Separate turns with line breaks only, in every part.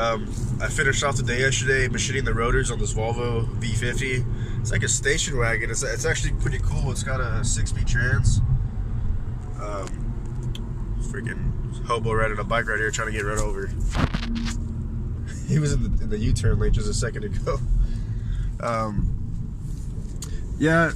I finished off the day yesterday machining the rotors on this Volvo V50. It's like a station wagon. It's actually pretty cool. It's got a 6-speed trans. Freaking hobo riding a bike right here trying to get run over. He was in the U-turn lane just a second ago. Yeah,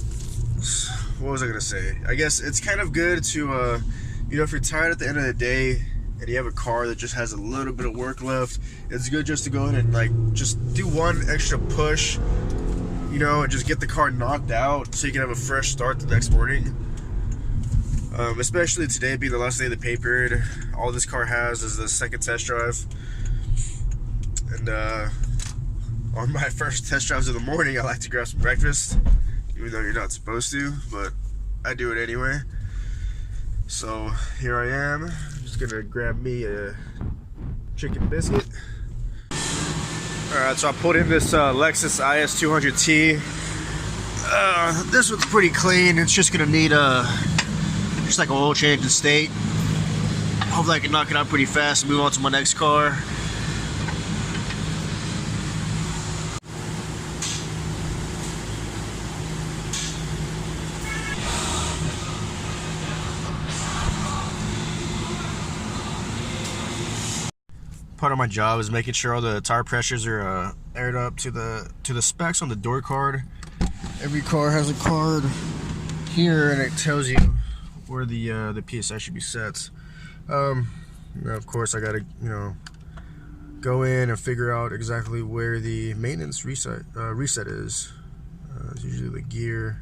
what was I gonna say? I guess it's kind of good to, you know, if you're tired at the end of the day and you have a car that just has a little bit of work left, it's good just to go ahead and like just do one extra push, you know, and just get the car knocked out so you can have a fresh start the next morning. Especially today being the last day of the pay period. All this car has is the second test drive. And on my first test drives of the morning, I like to grab some breakfast, even though you're not supposed to, but I do it anyway. So here I am, I'm just gonna grab me a chicken biscuit. Alright, so I pulled in this Lexus IS 200T. This one's pretty clean. It's just gonna need just like an oil change in state. Hopefully I can knock it out pretty fast and move on to my next car. Part of my job is making sure all the tire pressures are aired up to the specs on the door card. Every car has a card here, and it tells you where the PSI should be set. Of course, I gotta go in and figure out exactly where the maintenance reset is. It's usually the gear,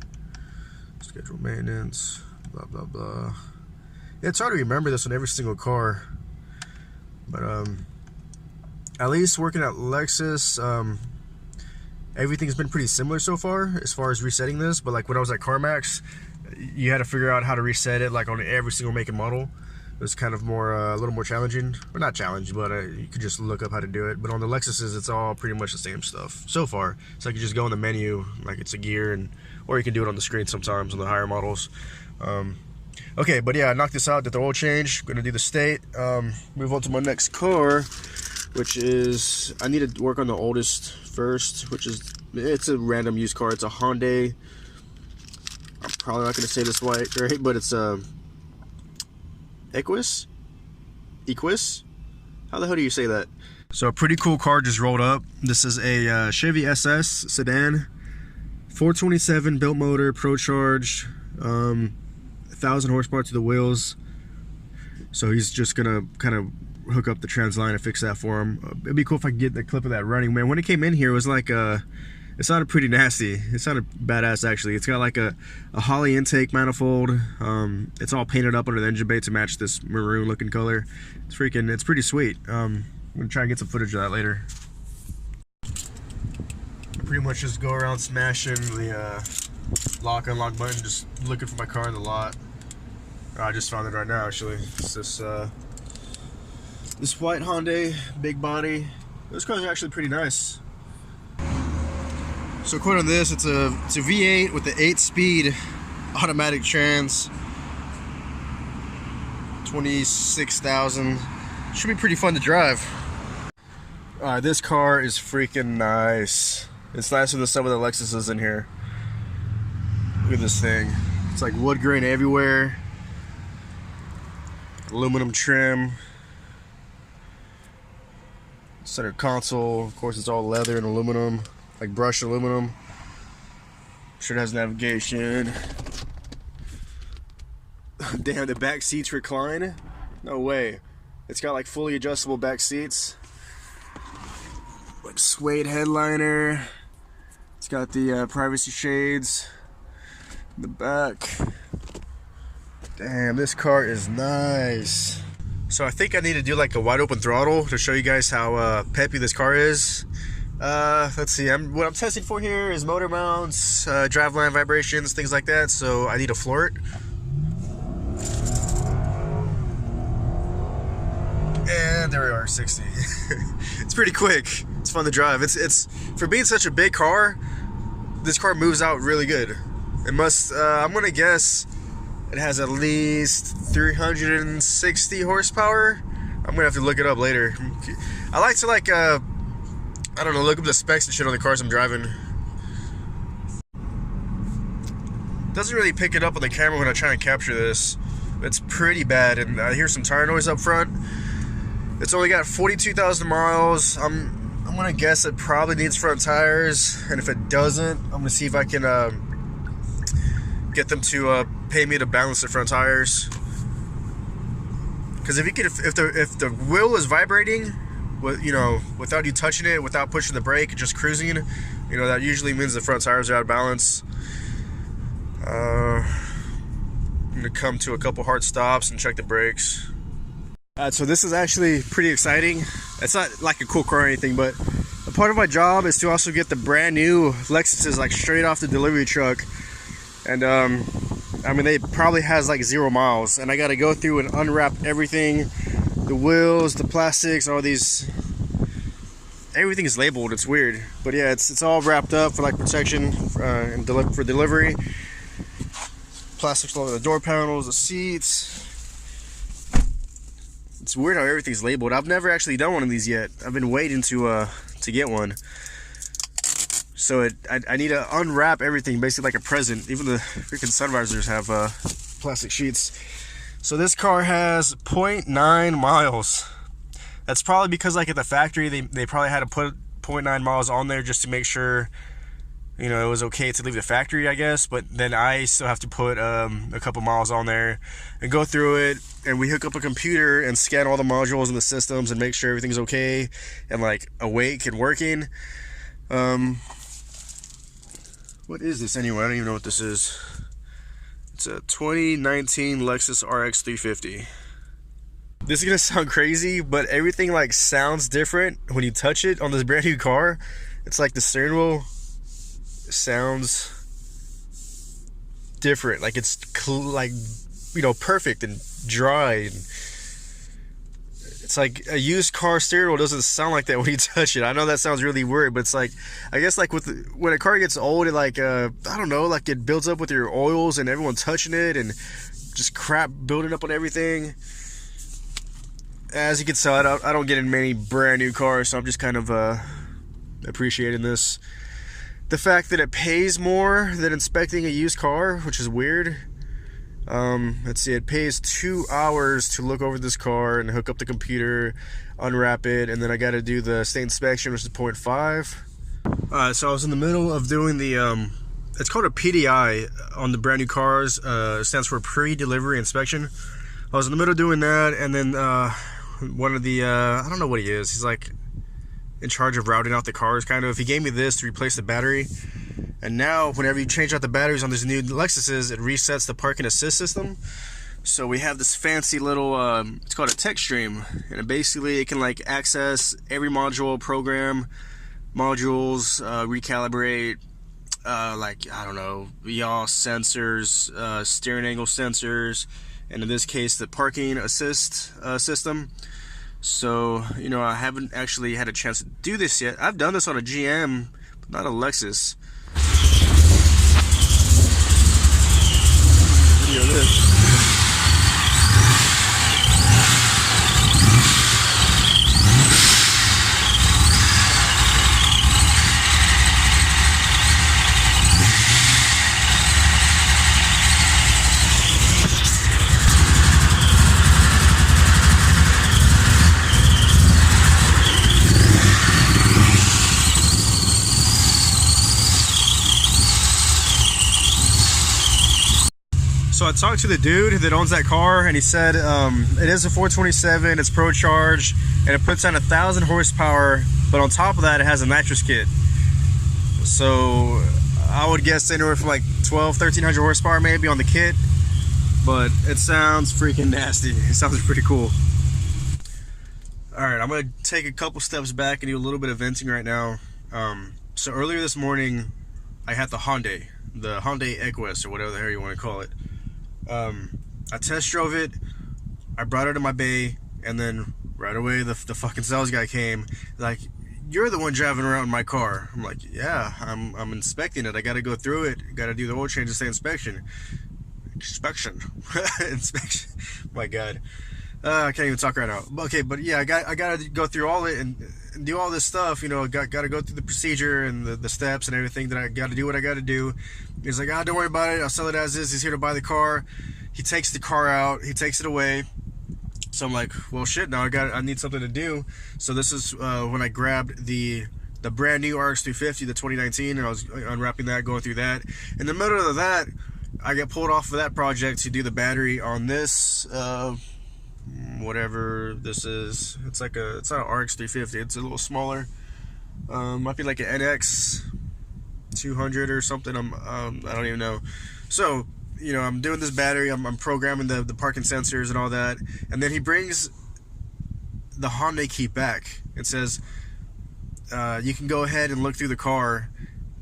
schedule maintenance, blah blah blah. Yeah, it's hard to remember this on every single car, but at least working at Lexus, everything's been pretty similar so far as resetting this. But like when I was at CarMax, you had to figure out how to reset it like on every single make and model. It was kind of more a little more challenging, or not challenging, but you could just look up how to do it. But on the Lexuses, it's all pretty much the same stuff so far. It's like you just go in the menu like it's a gear, or you can do it on the screen sometimes on the higher models. Okay, but yeah, I knocked this out, did the oil change, gonna do the state, move on to my next car, which is, I need to work on the oldest first, which is, it's a random used car. It's a Hyundai. I'm probably not gonna say this right, but it's a Equus? How the hell do you say that? So a pretty cool car just rolled up. This is a Chevy SS sedan, 427 built motor, Pro Charge, 1,000 horsepower to the wheels. So he's just gonna kind of hook up the trans line and fix that for him. It'd be cool if I could get the clip of that running. Man, when it came in here, it was like it sounded pretty nasty. It sounded badass actually. It's got like a Holley intake manifold. It's all painted up under the engine bay to match this maroon looking color. It's pretty sweet. I'm gonna try and get some footage of that later. I pretty much just go around smashing the lock unlock button, just looking for my car in the lot. I just found it right now actually. It's this white Hyundai, big body. This car's actually pretty nice. So according to this, it's a V8 with the 8-speed automatic trans. 26,000. Should be pretty fun to drive. Alright, this car is freaking nice. It's nicer than some of the Lexuses in here. Look at this thing. It's like wood grain everywhere. Aluminum trim. Center console, of course, it's all leather and aluminum, like brushed aluminum. Sure it has navigation. Damn, the back seats recline? No way. It's got like fully adjustable back seats. Like suede headliner. It's got the privacy shades in the back. Damn, this car is nice. So I think I need to do like a wide open throttle to show you guys how peppy this car is. Let's see, what I'm testing for here is motor mounts, driveline vibrations, things like that. So I need to floor it. And there we are, 60. It's pretty quick. It's fun to drive. It's for being such a big car, this car moves out really good. It must, I'm gonna guess, it has at least 360 horsepower, I'm gonna have to look it up later. I like to like I don't know, look up the specs and shit on the cars I'm driving. Doesn't really pick it up on the camera when I try and capture this. It's pretty bad, and I hear some tire noise up front. It's only got 42,000 miles. I'm gonna guess it probably needs front tires, and if it doesn't, I'm gonna see if I can get them to pay me to balance the front tires. Because if the wheel is vibrating, you know, without you touching it, without pushing the brake, just cruising, you know, that usually means the front tires are out of balance. I'm gonna come to a couple hard stops and check the brakes. So this is actually pretty exciting. It's not like a cool car or anything, but a part of my job is to also get the brand new Lexuses like straight off the delivery truck. And I mean, they probably has like 0 miles, and I got to go through and unwrap everything, the wheels, the plastics, all these. Everything is labeled. It's weird, but yeah, it's all wrapped up for like protection and for delivery. Plastics all over the door panels, the seats. It's weird how everything's labeled. I've never actually done one of these yet. I've been waiting to get one. So I need to unwrap everything, basically like a present. Even the freaking sun visors have plastic sheets. So this car has 0.9 miles. That's probably because like at the factory they probably had to put 0.9 miles on there just to make sure, you know, it was okay to leave the factory, I guess. But then I still have to put a couple miles on there and go through it, and we hook up a computer and scan all the modules and the systems and make sure everything's okay and like awake and working. What is this anyway? I don't even know what this is. It's a 2019 Lexus RX 350. This is gonna sound crazy, but everything like sounds different when you touch it on this brand new car. It's like the steering wheel sounds different. Like it's like, you know, perfect and dry. And it's like a used car steering wheel doesn't sound like that when you touch it. I know that sounds really weird, but it's like, I guess like when a car gets old, it like I don't know, like it builds up with your oils and everyone touching it and just crap building up on everything. As you can tell, I don't get in many brand new cars, so I'm just kind of appreciating this. The fact that it pays more than inspecting a used car, which is weird. Let's see, it pays 2 hours to look over this car and hook up the computer, unwrap it, and then I got to do the state inspection, which is 0.5. So I was in the middle of doing the it's called a PDI on the brand new cars. It stands for pre-delivery inspection. I was in the middle of doing that, and then one of the I don't know what he is. He's like in charge of routing out the cars, kind of. He gave me this to replace the battery. And now, whenever you change out the batteries on these new Lexuses, it resets the parking assist system. So we have this fancy little, it's called a tech stream. And it can like access every module, program modules, recalibrate, like, I don't know, yaw sensors, steering angle sensors, and in this case, the parking assist system. So, you know, I haven't actually had a chance to do this yet. I've done this on a GM, but not a Lexus. Video of this. So I talked to the dude that owns that car, and he said it is a 427, it's Pro Charge, and it puts on 1,000 horsepower, but on top of that it has a nitrous kit. So I would guess anywhere from like 1,300 horsepower maybe on the kit, but it sounds freaking nasty. It sounds pretty cool. Alright, I'm going to take a couple steps back and do a little bit of venting right now. So earlier this morning I had the Hyundai Equus, or whatever the hell you want to call it. I test drove it, I brought it to my bay, and then right away the fucking sales guy came, like, "You're the one driving around in my car." I'm like, "Yeah, I'm inspecting it. I gotta go through it, gotta do the oil change and say inspection. My god." I can't even talk right now. Okay, but yeah, I gotta go through all it and do all this stuff. You know, gotta go through the procedure and the steps and everything that I gotta do what I gotta do. He's like, don't worry about it. I'll sell it as is. He's here to buy the car. He takes the car out. He takes it away. So I'm like, well, shit. Now I need something to do. So this is when I grabbed the brand new RX 350, the 2019, and I was unwrapping that, going through that. In the middle of that, I get pulled off of that project to do the battery on this. Whatever this is, it's not an RX 350, it's a little smaller, might be like an NX 200 or something. I don't even know. So, you know, I'm doing this battery, I'm programming the parking sensors and all that, and then he brings the Hyundai key back and says, you can go ahead and look through the car.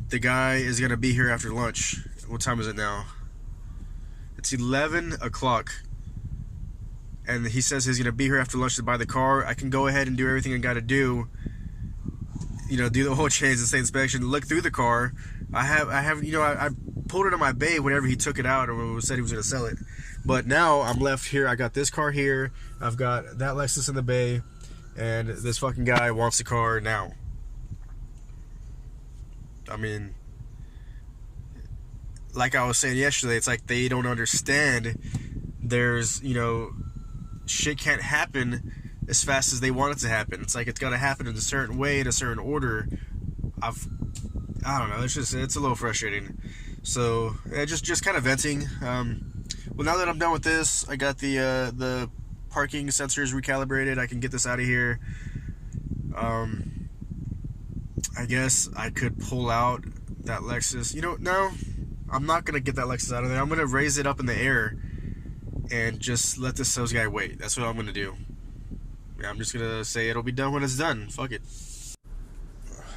The guy is going to be here after lunch. What time is it now? It's 11 o'clock. And he says he's going to be here after lunch to buy the car. I can go ahead and do everything I got to do. You know, do the whole change and state inspection, look through the car. I pulled it on my bay whenever he took it out or said he was going to sell it. But now I'm left here. I got this car here. I've got that Lexus in the bay. And this fucking guy wants the car now. I mean, like I was saying yesterday, it's like they don't understand. There's, you know, shit can't happen as fast as they want it to happen. It's like it's got to happen in a certain way, in a certain order. I don't know. It's a little frustrating. So just kind of venting. Well, now that I'm done with this, I got the parking sensors recalibrated. I can get this out of here. I guess I could pull out that Lexus. You know, no, I'm not gonna get that Lexus out of there. I'm gonna raise it up in the air and just let this sales guy wait. That's what I'm gonna do. Yeah, I'm just gonna say it'll be done when it's done. Fuck it.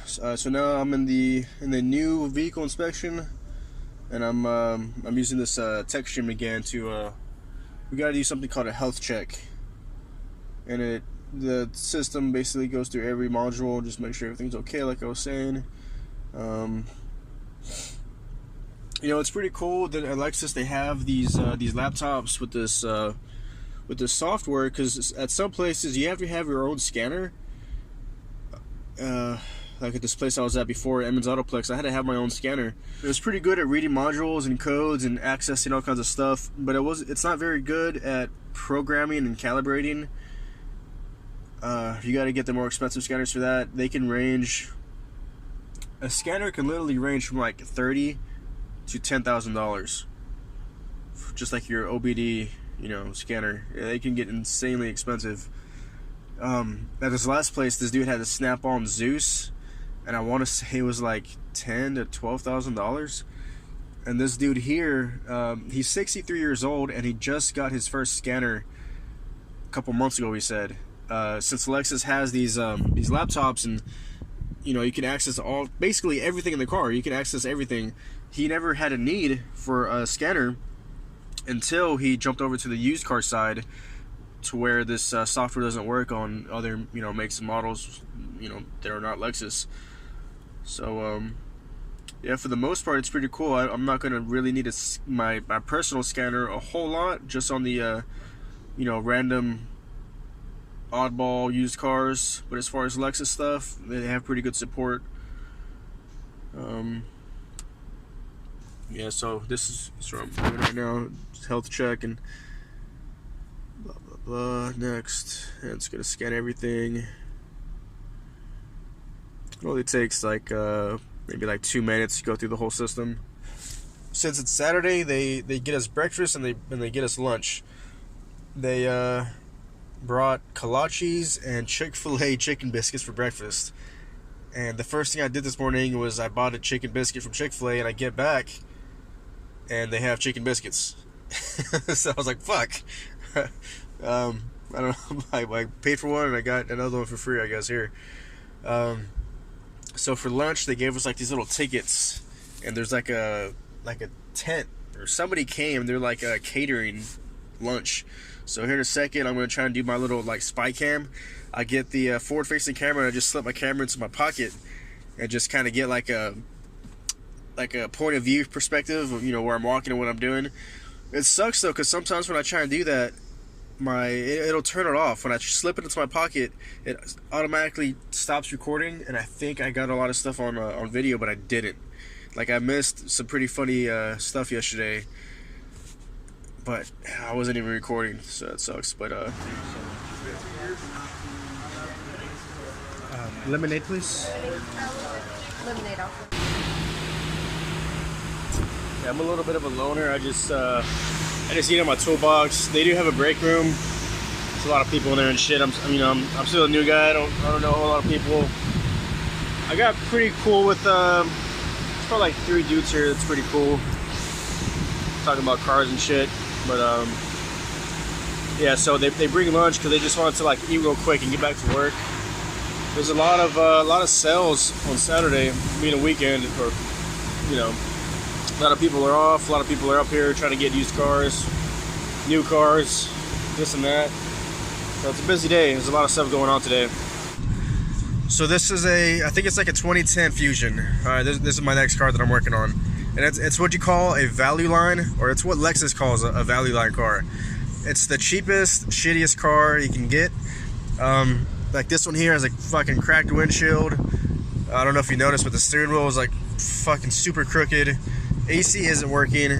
So now I'm in the new vehicle inspection, and I'm using this tech stream again to we gotta do something called a health check, and the system basically goes through every module, just make sure everything's okay, like I was saying. You know, it's pretty cool that at Lexus they have these laptops with this software, because at some places you have to have your own scanner. Like at this place I was at before, Emmons Autoplex, I had to have my own scanner. It was pretty good at reading modules and codes and accessing all kinds of stuff, but it's not very good at programming and calibrating. You got to get the more expensive scanners for that. They can range, a scanner can literally range from like $30,000 to $10,000, just like your OBD, you know, scanner. They can get insanely expensive. At this last place, this dude had a Snap-on Zeus, and I want to say it was like $10,000 to $12,000. And this dude here, he's 63 years old, and he just got his first scanner a couple months ago. He said, since Lexus has these laptops, and you know, you can access basically everything in the car. You can access everything. He never had a need for a scanner until he jumped over to the used car side, to where this software doesn't work on other, you know, makes and models, you know, that are not Lexus. So yeah, for the most part, it's pretty cool. I'm not gonna really need my personal scanner a whole lot, just on the you know, random oddball used cars. But as far as Lexus stuff, they have pretty good support. Yeah, so this is what I'm doing right now, just health check and blah blah blah. Next, and it's gonna scan everything. It only takes like maybe like 2 minutes to go through the whole system. Since it's Saturday, they get us breakfast and they get us lunch. They brought kolaches and Chick-fil-A chicken biscuits for breakfast. And the first thing I did this morning was I bought a chicken biscuit from Chick-fil-A, and I get back and they have chicken biscuits. So I was like, fuck. I don't know, I paid for one and I got another one for free, I guess, here. So for lunch they gave us like these little tickets, and there's like a tent, or somebody came, they're like catering lunch. So here in a second I'm going to try and do my little like spy cam. I get the forward facing camera and I just slip my camera into my pocket and just kind of get like a point of view perspective of, you know, where I'm walking and what I'm doing. It sucks though, because sometimes when I try and do that, it'll turn it off when I slip it into my pocket. It automatically stops recording, and I think I got a lot of stuff on video, but I didn't. Like, I missed some pretty funny stuff yesterday, but I wasn't even recording, so it sucks. But lemonade, please.
Lemonade also.
Yeah, I'm a little bit of a loner. I just need in my toolbox. They do have a break room. There's a lot of people in there and shit. I'm still a new guy. I don't know a whole lot of people. I got pretty cool with it's probably like 3 dudes here. That's pretty cool. Talking about cars and shit. But yeah. So they bring lunch because they just want to like eat real quick and get back to work. There's a lot of sales on Saturday, being a weekend, or you know. A lot of people are off, a lot of people are up here trying to get used cars, new cars, this and that. So it's a busy day. There's a lot of stuff going on today. So this is I think it's like a 2010 Fusion. This is my next car that I'm working on. And it's what you call a value line, or it's what Lexus calls a value line car. It's the cheapest, shittiest car you can get. Like this one here has a fucking cracked windshield. I don't know if you noticed, but the steering wheel is like fucking super crooked. AC isn't working.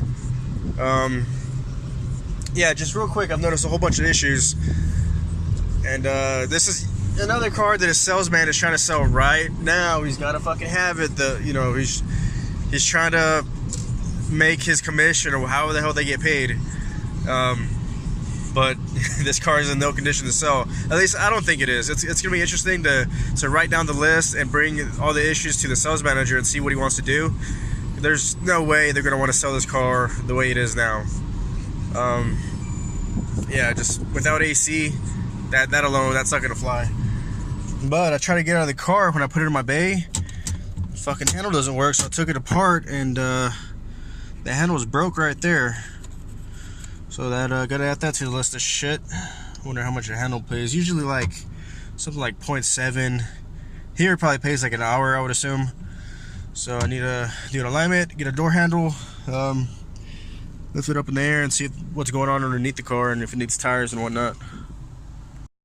Yeah, just real quick, I've noticed a whole bunch of issues. And this is another car that a salesman is trying to sell right now. He's got to fucking have it. He's trying to make his commission, or however the hell they get paid. But this car is in no condition to sell. At least I don't think it is. It's gonna be interesting to write down the list and bring all the issues to the sales manager and see what he wants to do. There's no way they're gonna want to sell this car the way it is now. Yeah, just without AC, that alone, that's not gonna fly. But I tried to get out of the car. When I put it in my bay, the fucking handle doesn't work, so I took it apart, and the handle was broke right there. So that gotta add that to the list of shit. Wonder how much a handle pays. Usually like something like 0.7. Here it probably pays like an hour, I would assume. So I need to do an alignment, get a door handle, lift it up in the air and see what's going on underneath the car and if it needs tires and whatnot.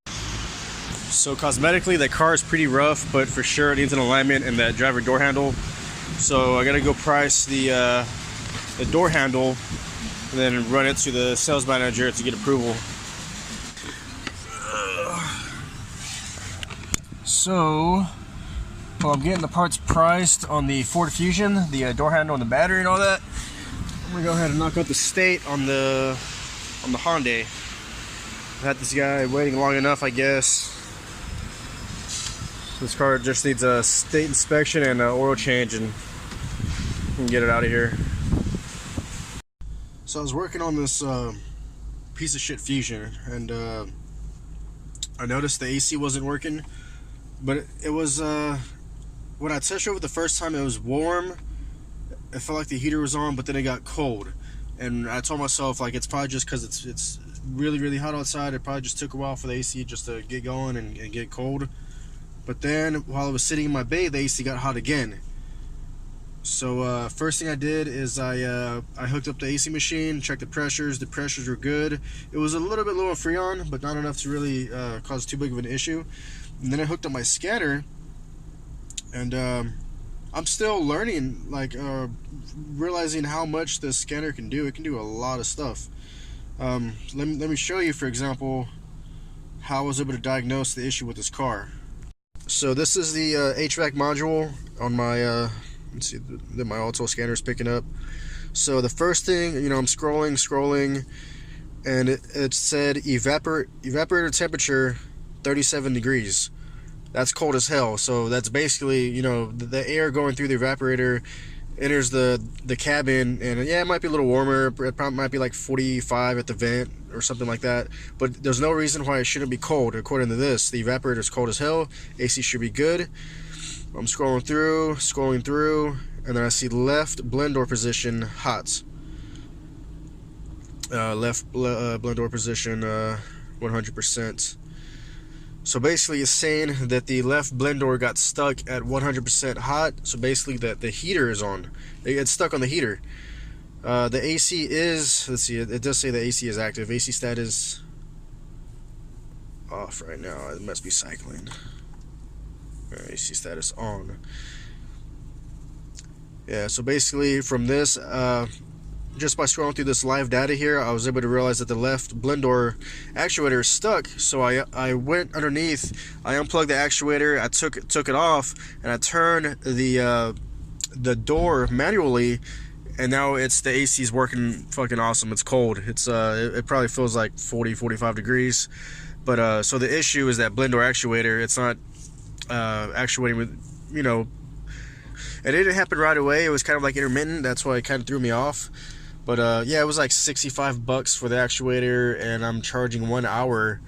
So cosmetically, the car is pretty rough, but for sure it needs an alignment and that driver door handle. So I gotta go price the door handle and then run it to the sales manager to get approval. So, well, I'm getting the parts priced on the Ford Fusion, the door handle and the battery and all that. I'm gonna go ahead and knock out the state on the Hyundai. I've had this guy waiting long enough, I guess. This car just needs a state inspection and an oil change, and we can get it out of here. So I was working on this piece of shit Fusion, and I noticed the AC wasn't working, but it was when I test drove it the first time, it was warm. It felt like the heater was on, but then it got cold, and I told myself like it's probably just because it's really hot outside. It probably just took a while for the AC just to get going and get cold. But then while I was sitting in my bay, the AC got hot again. So first thing I did is I hooked up the AC machine, checked the pressures. The pressures were good. It was a little bit low on Freon, but not enough to really cause too big of an issue. And then I hooked up my scanner, and I'm still learning, like realizing how much the scanner can do. It can do a lot of stuff. Let me show you, for example, how I was able to diagnose the issue with this car. So this is the HVAC module on my let's see that my auto scanner is picking up. So the first thing, I'm scrolling, and it said evaporator temperature 37 degrees. That's cold as hell. So that's basically, the air going through the evaporator enters the cabin, and yeah, it might be a little warmer. It probably might be like 45 at the vent or something like that, but there's no reason why it shouldn't be cold. According to this, the evaporator is cold as hell. AC should be good. I'm scrolling through, and then I see left blend door position hot. Left blend door position 100%. So basically it's saying that the left blend door got stuck at 100% hot. So basically that the heater is on. It's stuck on the heater. The AC is, let's see, it does say the AC is active. AC status off right now. It must be cycling. Alright, AC status on. Yeah, so basically from this, just by scrolling through this live data here, I was able to realize that the left blend door actuator is stuck. So I went underneath, I unplugged the actuator, I took it off, and I turned the door manually, and now the AC is working fucking awesome. It's cold. It probably feels like 40-45 degrees. But so the issue is that blend door actuator, it's not actuating with, you know, it didn't happen right away. It was kind of like intermittent. That's why it kind of threw me off. But yeah, it was like $65 for the actuator, and I'm charging 1 hour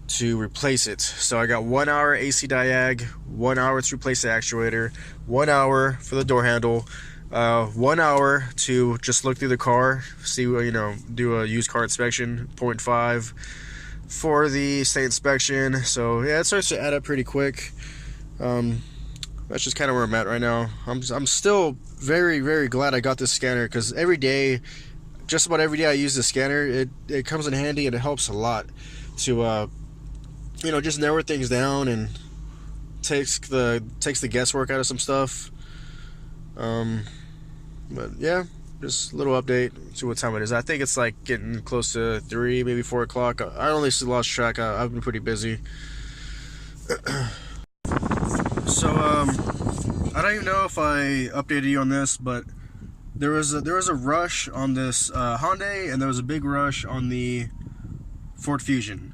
to replace it. So I got 1 hour AC diag, 1 hour to replace the actuator, 1 hour for the door handle, 1 hour to just look through the car, see, you know, do a used car inspection, 0.5 for the state inspection. So yeah, it starts to add up pretty quick. That's just kind of where I'm at right now. I'm still very, very glad I got this scanner, because every day, just about every day I use the scanner, it comes in handy, and it helps a lot to you know, just narrow things down and takes the guesswork out of some stuff. But yeah, just a little update to what time it is. I think it's like getting close to 3, maybe 4 o'clock. I honestly lost track. I've been pretty busy. So I don't even know if I updated you on this, but there was a rush on this Hyundai, and there was a big rush on the Ford Fusion.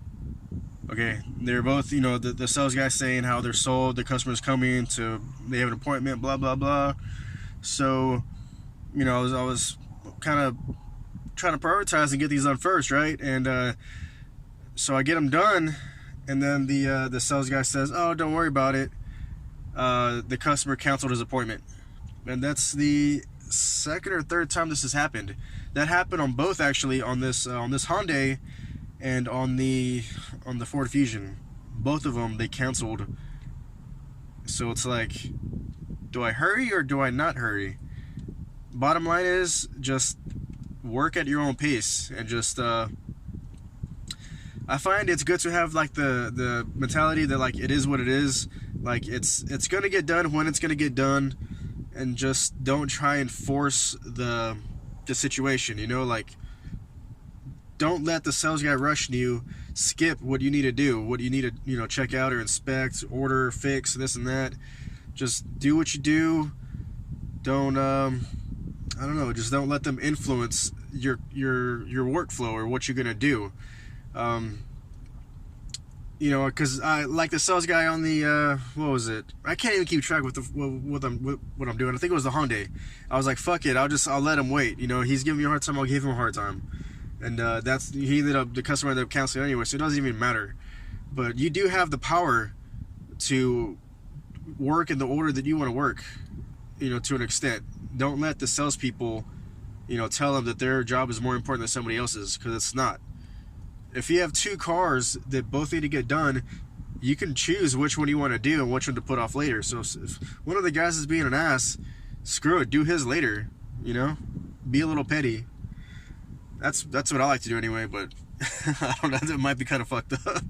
Okay, they're both, you know, the sales guy saying how they're sold, the customer's coming to, they have an appointment, blah blah blah. So, you know, I was kind of trying to prioritize and get these done first, right? And so I get them done, and then the sales guy says, "Oh, don't worry about it. The customer canceled his appointment." And that's the second or third time this has happened. That happened on both, actually, on this Hyundai and on the Ford Fusion. Both of them, they canceled. So it's like, do I hurry or do I not hurry? Bottom line is, just work at your own pace, and just I find it's good to have like the mentality that, like, it is what it is. Like, it's gonna get done when it's gonna get done, and just don't try and force the situation, you know. Like, don't let the sales guy rush you. Skip what you need to do, what you need to, you know, check out or inspect, order, fix, this and that. Just do what you do. Don't I don't know, just don't let them influence your workflow or what you're gonna do. You know, because I like the sales guy on the what was it? I can't even keep track with what I'm doing. I think it was the Hyundai. I was like, fuck it, I'll let him wait. You know, he's giving me a hard time, I'll give him a hard time. And the customer ended up canceling anyway, so it doesn't even matter. But you do have the power to work in the order that you want to work, you know, to an extent. Don't let the salespeople, you know, tell them that their job is more important than somebody else's, because it's not. If you have 2 cars that both need to get done, you can choose which one you want to do and which one to put off later. So if one of the guys is being an ass, screw it, do his later, you know? Be a little petty. That's what I like to do anyway, but I don't know, that might be kind of fucked up.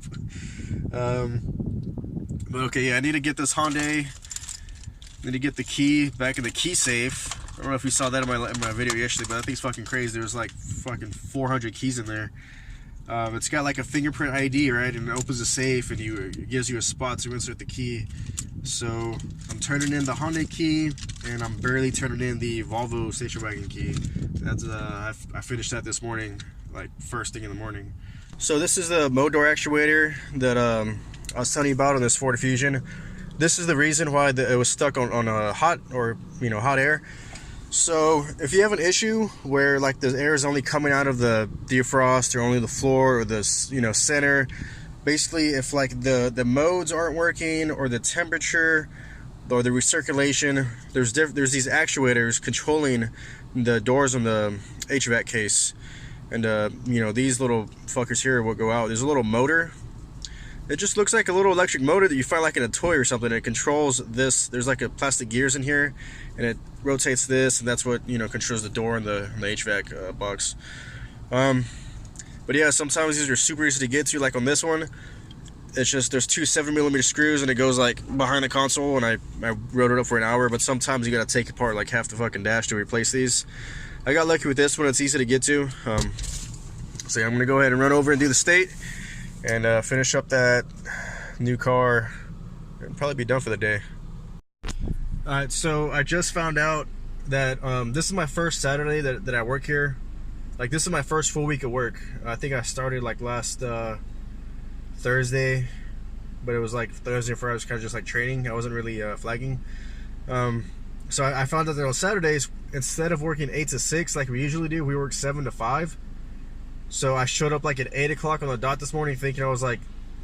But okay, yeah, I need to get this Hyundai. I need to get the key back in the key safe. I don't know if you saw that in my video yesterday, but I think it's fucking crazy. There's like fucking 400 keys in there. It's got like a fingerprint ID, right? And it opens the safe, and it gives you a spot to insert the key. So I'm turning in the Hyundai key, and I'm barely turning in the Volvo station wagon key. That's I finished that this morning, like first thing in the morning. So this is the motor actuator that I was telling you about on this Ford Fusion. This is the reason why it was stuck on a hot air. So if you have an issue where like the air is only coming out of the defrost, or only the floor, or the center, basically if like the modes aren't working, or the temperature, or the recirculation, there's these actuators controlling the doors on the HVAC case, and you know, these little fuckers here will go out. There's a little motor. It just looks like a little electric motor that you find like in a toy or something. It controls this. There's like a plastic gears in here, and it rotates this, and that's what, you know, controls the door and the HVAC box. But yeah, sometimes these are super easy to get to. Like on this one, It's just there's two 7mm screws and it goes like behind the console, and I rode it up for an hour, but sometimes you gotta take apart like half the fucking dash to replace these. I got lucky with this one, it's easy to get to. So yeah, I'm gonna go ahead and run over and do the state and finish up that new car and probably be done for the day. Alright, so I just found out that this is my first Saturday that I work here. Like, this is my first full week of work. I think I started like last Thursday, but it was like Thursday and Friday was kind of just like training. I wasn't really flagging. So I found out that on Saturdays, instead of working 8 to 6 like we usually do, we work 7 to 5. So I showed up like at 8 o'clock on the dot this morning, thinking I was like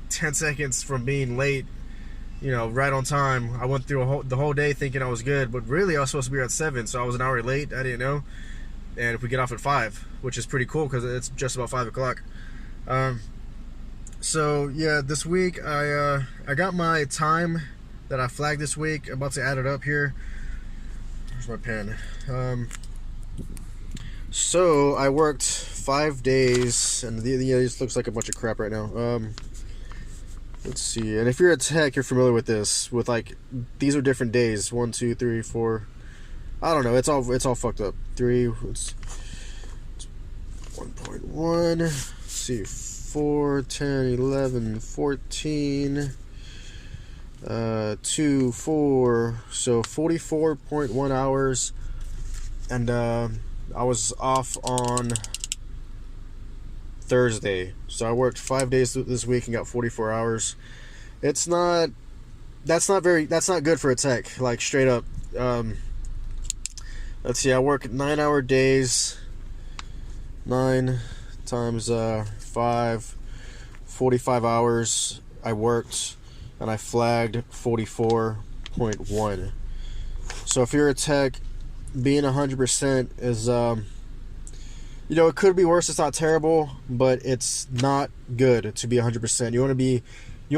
10 seconds from being late, you know, right on time. I went through the whole day thinking I was good, but really I was supposed to be here at 7, so I was an hour late. I didn't know. And if we get off at 5, which is pretty cool because it's just about 5 o'clock. So yeah, this week I got my time that I flagged this week. I'm about to add it up here. Where's my pen? So I worked 5 days, and this looks like a bunch of crap right now. Let's see. And if you're a tech, you're familiar with this. With like, these are different days. 1, 2, 3, 4. I don't know. It's all fucked up. 3. It's 1.1. Let's see. 4, 10, 11, 14. 2, 4. So 44.1 hours. And I was off on Thursday, so I worked 5 days this week and got 44 hours. That's not good for a tech, like straight up. Let's see, I work 9-hour days. 9 times 5, 45 hours I worked, and I flagged 44.1. So if you're a tech, being 100% is you know, it could be worse. It's not terrible, but it's not good to be 100%. You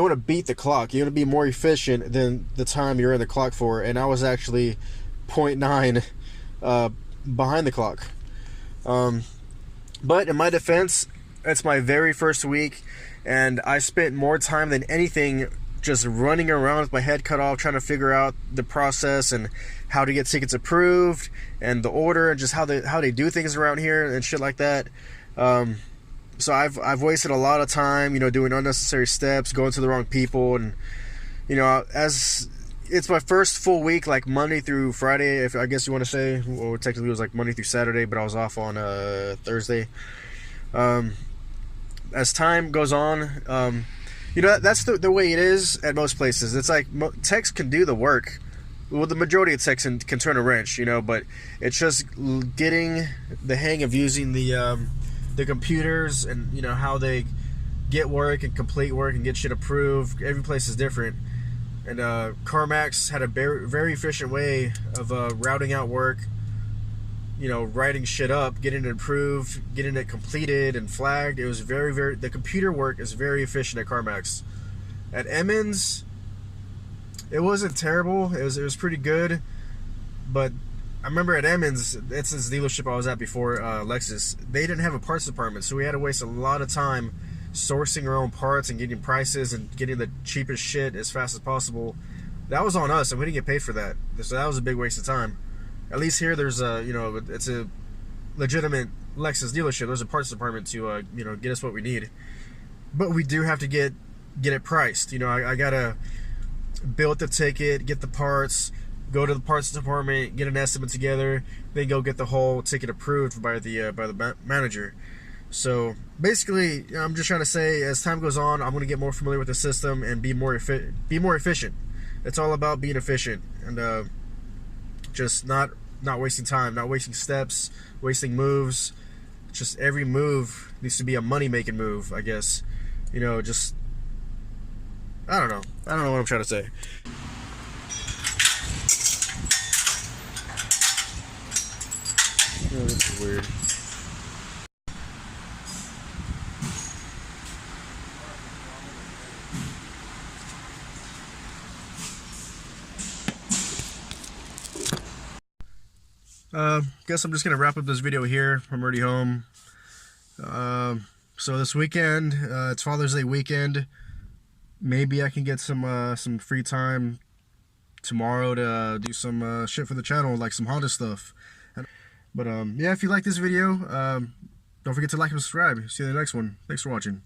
want to beat the clock. You want to be more efficient than the time you're in the clock for. And I was actually 0.9 behind the clock. But in my defense, it's my very first week, and I spent more time than anything just running around with my head cut off, trying to figure out the process and how to get tickets approved and the order and just how they do things around here and shit like that. So I've wasted a lot of time, you know, doing unnecessary steps, going to the wrong people, and you know, as it's my first full week, like Monday through Friday, if I guess you want to say, or technically it was like Monday through Saturday, but I was off on Thursday. As time goes on, you know, that's the way it is at most places. It's like techs can do the work. Well, the majority of techs can turn a wrench, you know, but it's just getting the hang of using the computers and, you know, how they get work and complete work and get shit approved. Every place is different. And CarMax had a very efficient way of routing out work, you know, writing shit up, getting it approved, getting it completed and flagged. It was the computer work is very efficient at CarMax. At Emmons, it wasn't terrible. It was pretty good. But I remember at Emmons, it's this dealership I was at before Lexus, they didn't have a parts department, so we had to waste a lot of time sourcing our own parts and getting prices and getting the cheapest shit as fast as possible. That was on us, and we didn't get paid for that. So that was a big waste of time. At least here, there's a, you know, it's a legitimate Lexus dealership. There's a parts department to, you know, get us what we need. But we do have to get it priced. You know, I gotta build the ticket, get the parts, go to the parts department, get an estimate together, then go get the whole ticket approved by the manager. So basically, I'm just trying to say, as time goes on, I'm gonna get more familiar with the system and be more efficient. It's all about being efficient and just not wasting time, not wasting steps, wasting moves. Just every move needs to be a money-making move, I guess. You know, just I don't know what I'm trying to say. Oh, this is weird. Guess I'm just gonna wrap up this video here. I'm already home. So this weekend, it's Father's Day weekend. maybe I can get some free time tomorrow to do some shit for the channel, like some Honda stuff. But yeah, if you like this video, don't forget to like and subscribe. See you in the next one. Thanks for watching.